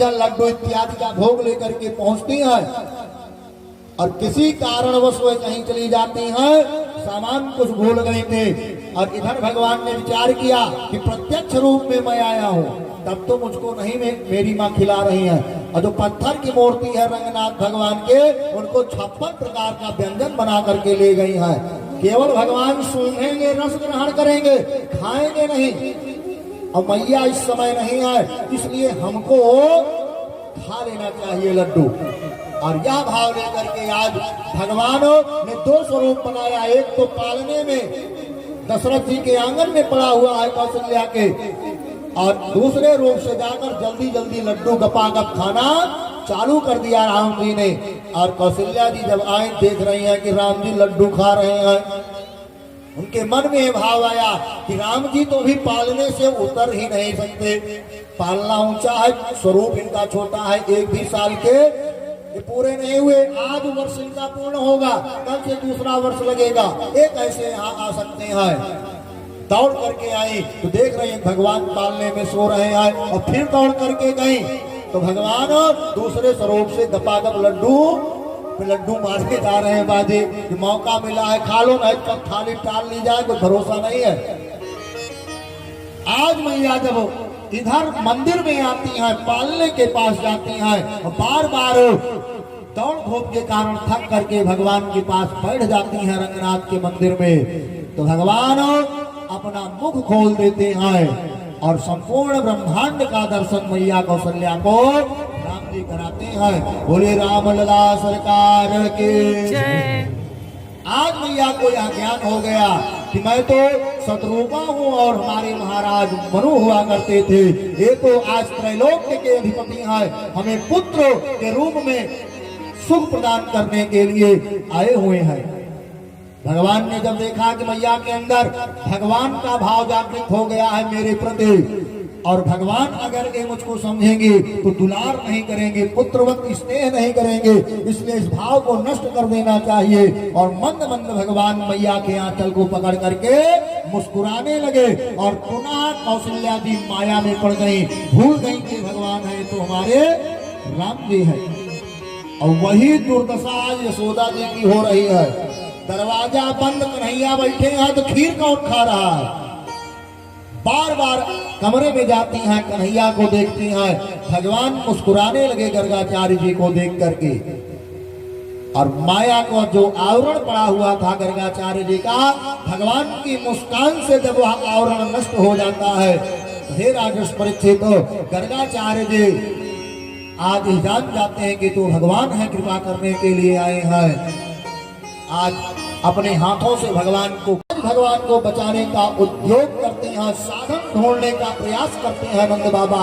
व्यंजन लड्डू इत्यादि का भोग लेकर के पहुंचती हैं और किसी कारणवश वे कहीं चली जाती हैं, सामान कुछ भूल गए थे और इधर भगवान ने विचार किया कि प्रत्यक्ष रूप में मैं आया हूँ, तब तो मुझको नहीं मेरी माँ खिला रही है। और जो पत्थर की मूर्ति है रंगनाथ भगवान के, उनको 56 प्रकार का व्यंजन बना करके ले गई है। केवल भगवान सूंघेंगे, रस ग्रहण करेंगे, खाएंगे नहीं। और मैया इस समय नहीं है, इसलिए हमको खा लेना चाहिए लड्डू। और यह भाव लेकर के आज भगवान ने 2 स्वरूप बनाया। एक तो पालने में दशरथ जी के आंगन में पड़ा हुआ है कौशल्या के, और दूसरे रूप से जाकर जल्दी जल्दी लड्डू गपागप खाना चालू कर दिया राम जी ने। और कौशल्या जी जब आए देख रही हैं कि राम जी लड्डू खा रहे हैं, उनके मन में यह भाव आया कि राम जी तो भी पालने से उतर ही नहीं सकते। पालना ऊंचा है, स्वरूप इनका छोटा है, 1 भी साल के ये पूरे नहीं हुए। आज वर्ष इनका पूर्ण होगा, कल से दूसरा वर्ष लगेगा, ये कैसे यहाँ आ सकते हैं। दौड़ करके आई तो देख रहे हैं भगवान पालने में सो रहे हैं, और फिर दौड़ करके गई तो भगवान दूसरे स्वरूप से गपागप लड्डू मारके जा रहे हैं बाजे कि मौका मिला है खा लो, नहीं कब थाली टाल ली जाए कोई भरोसा नहीं है। आज मैया जब इधर मंदिर में आती हैं, पालने के पास जाती हैं, और बार बार दौड़ धूप के कारण थक करके भगवान के पास बैठ जाती हैं रंगनाथ के मंदिर में, तो भगवान अपना मुख खोल देते हैं और संपूर्ण ब्रह्मांड का दर्शन मैया कौशल्या को राम जी कराते हैं। बोले राम लला सरकार के। आज मैया को यह ज्ञान हो गया कि मैं तो शत्रुपा हूँ और हमारे महाराज मनु हुआ करते थे, ये तो आज त्रैलोक्य के अधिपति हैं, हमें पुत्र के रूप में सुख प्रदान करने के लिए आए हुए हैं। भगवान ने जब देखा कि मैया के अंदर भगवान का भाव जागृत हो गया है मेरे प्रति, और भगवान अगर ये मुझको समझेंगे तो दुलार नहीं करेंगे, पुत्रवत स्नेह नहीं करेंगे, इसलिए इस भाव को नष्ट कर देना चाहिए। और मंद मंद भगवान मैया के आंचल को पकड़ करके मुस्कुराने लगे, और पुनः कौशल्या जी माया में पड़ गई, भूल गई कि भगवान है तो हमारे राम जी है। और वही दुर्दशा आज यशोदा जी की हो रही है। दरवाजा बंद, कन्हैया बैठे हैं तो खीर कौन खा रहा है। बार बार कमरे में जाती हैं, कन्हैया को देखती हैं, भगवान मुस्कुराने लगे गर्गाचार्य जी को देख करके। और माया को जो आवरण पड़ा हुआ था गर्गाचार्य जी का, भगवान की मुस्कान से जब वह आवरण नष्ट हो जाता है, हे राजर्षि परीक्षित, गर्गाचार्य जी आज जान जाते हैं कि तो भगवान है, कृपा करने के लिए आए हैं। आज अपने हाथों से भगवान को बचाने का उद्योग करते हैं, साधन ढूंढने का प्रयास करते हैं नंद बाबा।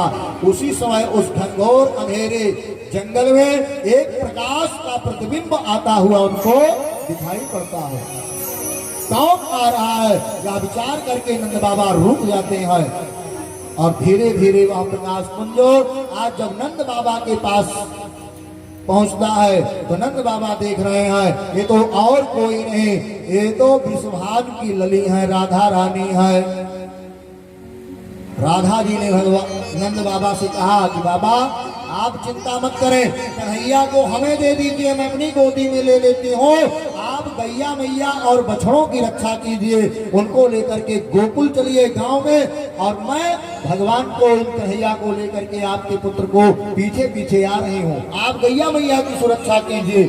उसी समय उस घनघोर अंधेरे जंगल में एक प्रकाश का प्रतिबिंब आता हुआ उनको दिखाई पड़ता है। कौन आ रहा है या विचार करके नंद बाबा रुक जाते हैं, और धीरे धीरे वह प्रकाश पुंज आज जब नंद बाबा के पास पहुंचता है तो नंद बाबा देख रहे हैं ये तो और कोई नहीं, ये तो विश्वभान की लली है, राधा रानी है। राधा जी ने भगवान नंद बाबा से कहा कि बाबा आप चिंता मत करें, कन्हैया को हमें दे दीजिए, मैं अपनी गोदी में ले लेती हूँ। आप गैया मैया और बछड़ों की रक्षा कीजिए, उनको लेकर के गोकुल चलिए गांव में, और मैं भगवान को इन कन्हैया को लेकर के आपके पुत्र को पीछे पीछे आ रही हूँ, आप गैया मैया की सुरक्षा कीजिए।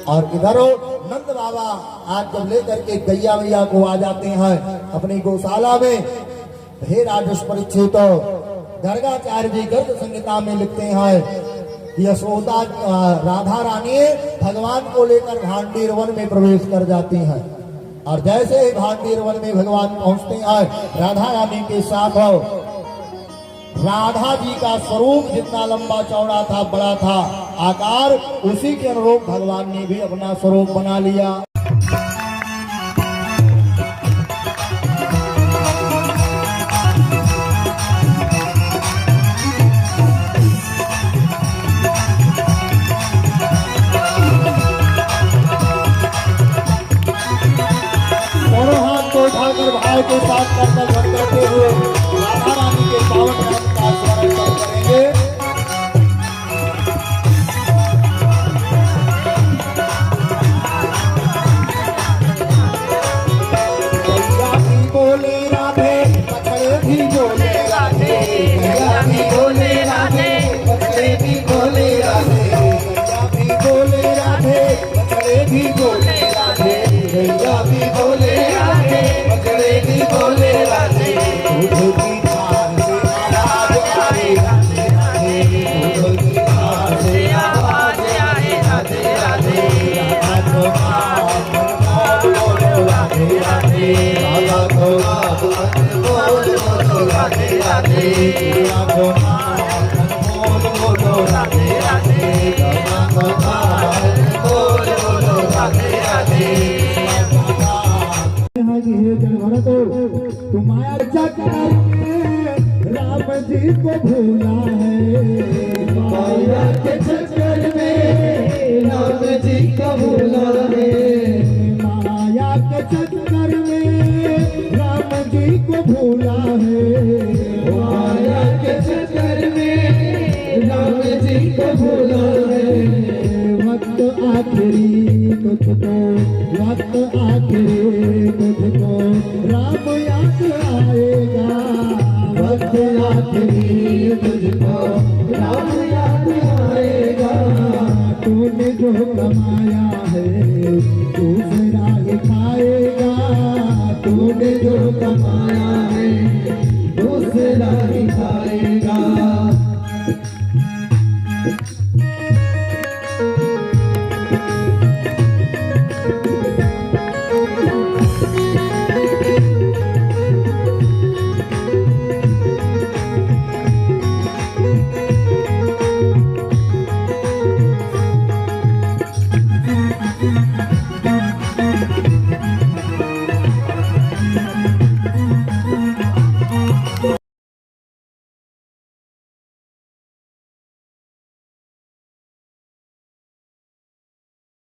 और इधर नंद बाबा आज जब लेकर के गैया मैया को आ जाते हैं अपनी गौशाला में, हे राजर्षि परीक्षित, गर्गाचार्य जी गर्ग संहिता में लिखते हैं यशोदा राधा रानी भगवान को लेकर भांडीर वन में प्रवेश कर जाती हैं। और जैसे ही भांडीर वन में भगवान पहुंचते हैं राधा रानी के साथ, राधा जी का स्वरूप जितना लंबा चौड़ा था, बड़ा था आकार, उसी के अनुरूप भगवान ने भी अपना स्वरूप बना लिया। भाव के साथ करते हुए राधा रानी के पावन नाम का स्मरण करेंगे। तू माया चक्कर में राम जी को भूला है, माया के चक्कर में राम जी को भूला है, माया के चक्कर में राम जी को भूला है, माया के चक्कर में राम जी को भूला है। वक्त आखिरी तुझको, वक्त आखिरी तुझको राम याद आएगा, वक्त आखिरी तुझको राम याद आएगा। तूने जो कमाया है दूसरा ही खाएगा, तूने जो कमाया है दूसरा ही खाएगा।